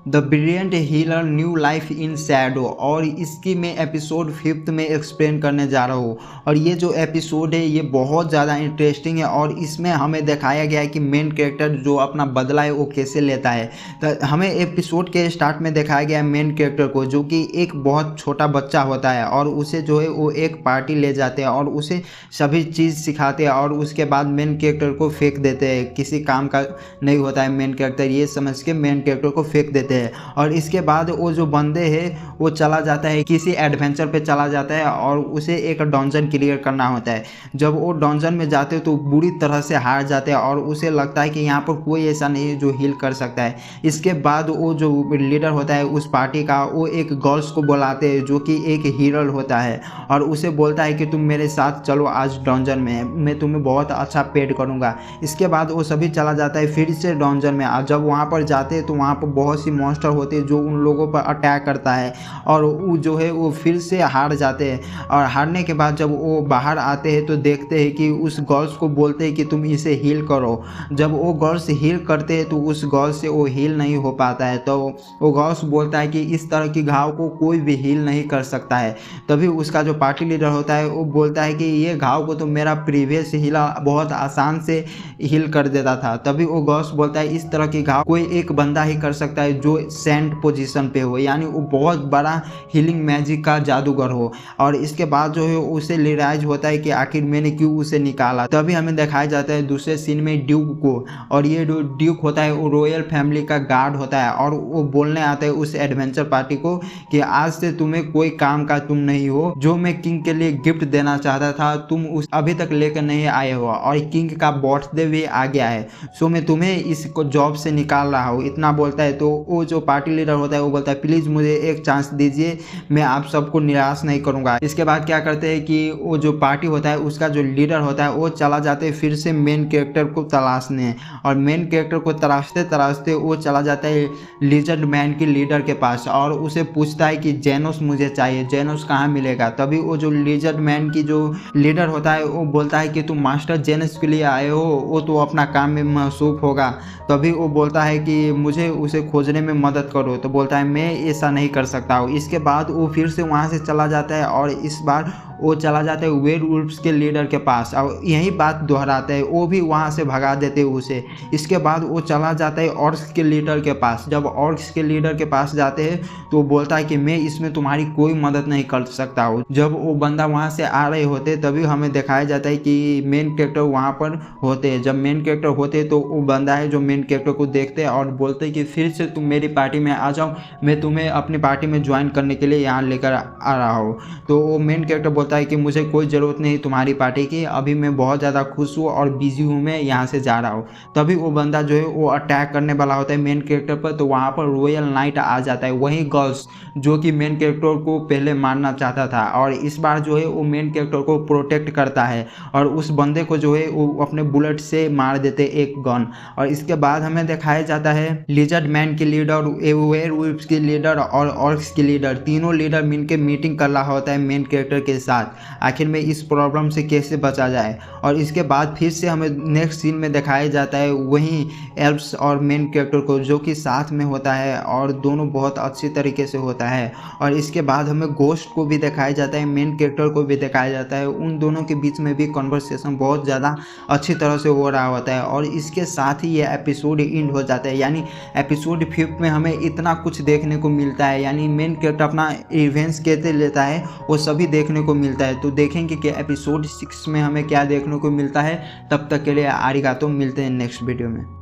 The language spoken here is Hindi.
The brilliant healer new life in Shadow, और इसकी मैं एपिसोड 5 में एक्सप्लेन करने जा रहा हूँ। और ये जो एपिसोड है ये बहुत ज़्यादा इंटरेस्टिंग है और इसमें हमें दिखाया गया है कि मेन कैरेक्टर जो अपना बदला है वो कैसे लेता है। तो हमें एपिसोड के स्टार्ट में दिखाया गया है मेन कैरेक्टर को, जो कि एक बहुत छोटा बच्चा होता है और उसे जो है वो एक पार्टी ले जाते हैं और उसे सभी चीज़ सिखाते हैं और उसके बाद मेन कैरेक्टर को फेंक देते हैं। किसी काम का नहीं होता है मेन कैरेक्टर, ये समझ के मेन कैरेक्टर को फेंक देते हैं। और इसके बाद वो जो बंदे हैं वो चला जाता है किसी एडवेंचर पे चला जाता है और उसे एक डंजन क्लियर करना होता है। जब वो डंजन में जाते हैं तो बुरी तरह से हार जाते हैं और उसे लगता है कि यहाँ पर कोई ऐसा नहीं है जो हील कर सकता है। इसके बाद वो जो लीडर होता है उस पार्टी का, वो एक गर्ल्स को बुलाते हैं जो कि एक हीरो होता है और उसे बोलता है कि तुम मेरे साथ चलो आज डंजन में, मैं तुम्हें बहुत अच्छा पेड करूँगा। इसके बाद वो सभी चला जाता है फिर से डंजन में। जब वहाँ पर जाते हैं तो वहाँ पर बहुत सी मॉन्स्टर होते हैं जो उन लोगों पर अटैक करता है और वो जो है वो फिर से हार जाते हैं। और हारने के बाद जब वो बाहर आते हैं तो देखते हैं कि उस गर्ल्स को बोलते हैं कि तुम इसे हील करो। जब वो गर्ल्स हील करते हैं तो उस गर्ल्स से वो हील नहीं हो पाता है, तो वो गर्ल्स बोलता है कि इस तरह की घाव को कोई भी हील नहीं कर सकता है। तभी उसका जो पार्टी लीडर होता है वो बोलता है कि ये घाव को तो मेरा प्रीवियस हीला बहुत आसान से हील कर देता था। तभी वो गर्ल्स बोलता है इस तरह की घाव कोई एक बंदा ही कर सकता है जो सेंट पोजीशन पे हो, यानी वो बहुत बड़ा हीलिंग मैजिक का जादूगर हो। और इसके बाद जो है उसे रियलाइज होता है कि आखिर मैंने क्यों उसे निकाला। तभी हमें दिखाया जाता है दूसरे सीन में ड्यूक को, और ये जो ड्यूक होता है वो रॉयल फैमिली का गार्ड होता है और वो बोलने आता है उस एडवेंचर पार्टी को कि आज से तुम्हें कोई काम का तुम नहीं हो, जो मैं किंग के लिए गिफ्ट देना चाहता था तुम उस अभी तक लेकर नहीं आए हो और किंग का बर्थडे भी आ गया है, सो मैं तुम्हें इसको जॉब से निकाल रहा हूँ। इतना बोलता है तो वो जो पार्टी लीडर होता है वो बोलता है प्लीज़ मुझे एक चांस दीजिए, मैं आप सबको निराश नहीं करूँगा। इसके बाद क्या करते हैं कि वो जो पार्टी होता है उसका जो लीडर होता है वो चला जाते हैं फिर से मेन कैरेक्टर को तलाशने, और मेन कैरेक्टर को तलाशते तलाशते वो चला जाता है लिजर्ड मैन की लीडर के पास और उसे पूछता है कि जेनोस मुझे चाहिए, जेनोस कहाँ मिलेगा। तभी वो जो लिजर्ड मैन की जो लीडर होता है वो बोलता है कि तुम मास्टर जेनस के लिए आए हो, वो तो अपना काम में मसरूफ होगा। तभी वो बोलता है कि मुझे उसे खोजने में मदद करो, तो बोलता है मैं ऐसा नहीं कर सकता हूँ। इसके बाद वो फिर से वहाँ से चला जाता है और इस बार वो चला जाता है वेयरवुल्व्स के लीडर के पास और यही बात दोहराता है, वो भी वहाँ से भगा देते हैं उसे। इसके बाद वो चला जाता है ऑर्क्स के लीडर के पास। जब ऑर्क्स के लीडर के पास जाते हैं तो वो बोलता है कि मैं इसमें तुम्हारी कोई मदद नहीं कर सकता हूँ। जब वो बंदा वहाँ से आ रहे होते तभी हमें दिखाया जाता है कि मेन कैरेक्टर वहाँ पर होते हैं। जब मेन कैरेक्टर होते तो वो बंदा है जो मेन कैरेक्टर को देखते हैं और बोलते हैं कि फिर से तुम मेरी पार्टी में आ जाओ, मैं तुम्हें अपनी पार्टी में ज्वाइन करने के लिए यहाँ लेकर आ रहा हूँ। तो वो मेन कैरेक्टर बोलता है कि मुझे कोई ज़रूरत नहीं तुम्हारी पार्टी की, अभी मैं बहुत ज़्यादा खुश हूँ और बिजी हूँ, मैं यहाँ से जा रहा हूँ। तभी वो बंदा जो है वो अटैक करने वाला होता है मेन कैरेक्टर पर, तो वहाँ पर रॉयल नाइट आ जाता है, वही गर्ल्स जो कि मेन कैरेक्टर को पहले मारना चाहता था। और इस बार जो है वो मेन कैरेक्टर को प्रोटेक्ट करता है और उस बंदे को जो है वो अपने बुलेट से मार देते एक गन। और इसके बाद हमें दिखाया जाता है लिजर्ड मैन की लीडर, वेयरवुल्व्स की लीडर और ऑर्क्स की लीडर, तीनों लीडर मिलकर मीटिंग कर रहा होता है मेन कैरेक्टर के साथ, आखिर में इस प्रॉब्लम से कैसे बचा जाए। और इसके बाद फिर से हमें नेक्स्ट सीन में दिखाया जाता है वहीं एल्व्स और मेन कैरेक्टर को जो कि साथ में होता है और दोनों बहुत अच्छी तरीके से होता है। और इसके बाद हमें घोस्ट को भी दिखाया जाता है, मेन कैरेक्टर को भी दिखाया जाता है, उन दोनों के बीच में भी कन्वर्सेशन बहुत ज़्यादा अच्छी तरह से हो रहा होता है। और इसके साथ ही ये एपिसोड एंड हो जाता है, यानी एपिसोड 5 में हमें इतना कुछ देखने को मिलता है, यानी मेन कैरेक्टर अपना इवेंट्स कैसे लेता है वो सभी देखने को मिलता है। तो देखेंगे कि एपिसोड 6 में हमें क्या देखने को मिलता है। तब तक के लिए आरिगातो, मिलते हैं नेक्स्ट वीडियो में।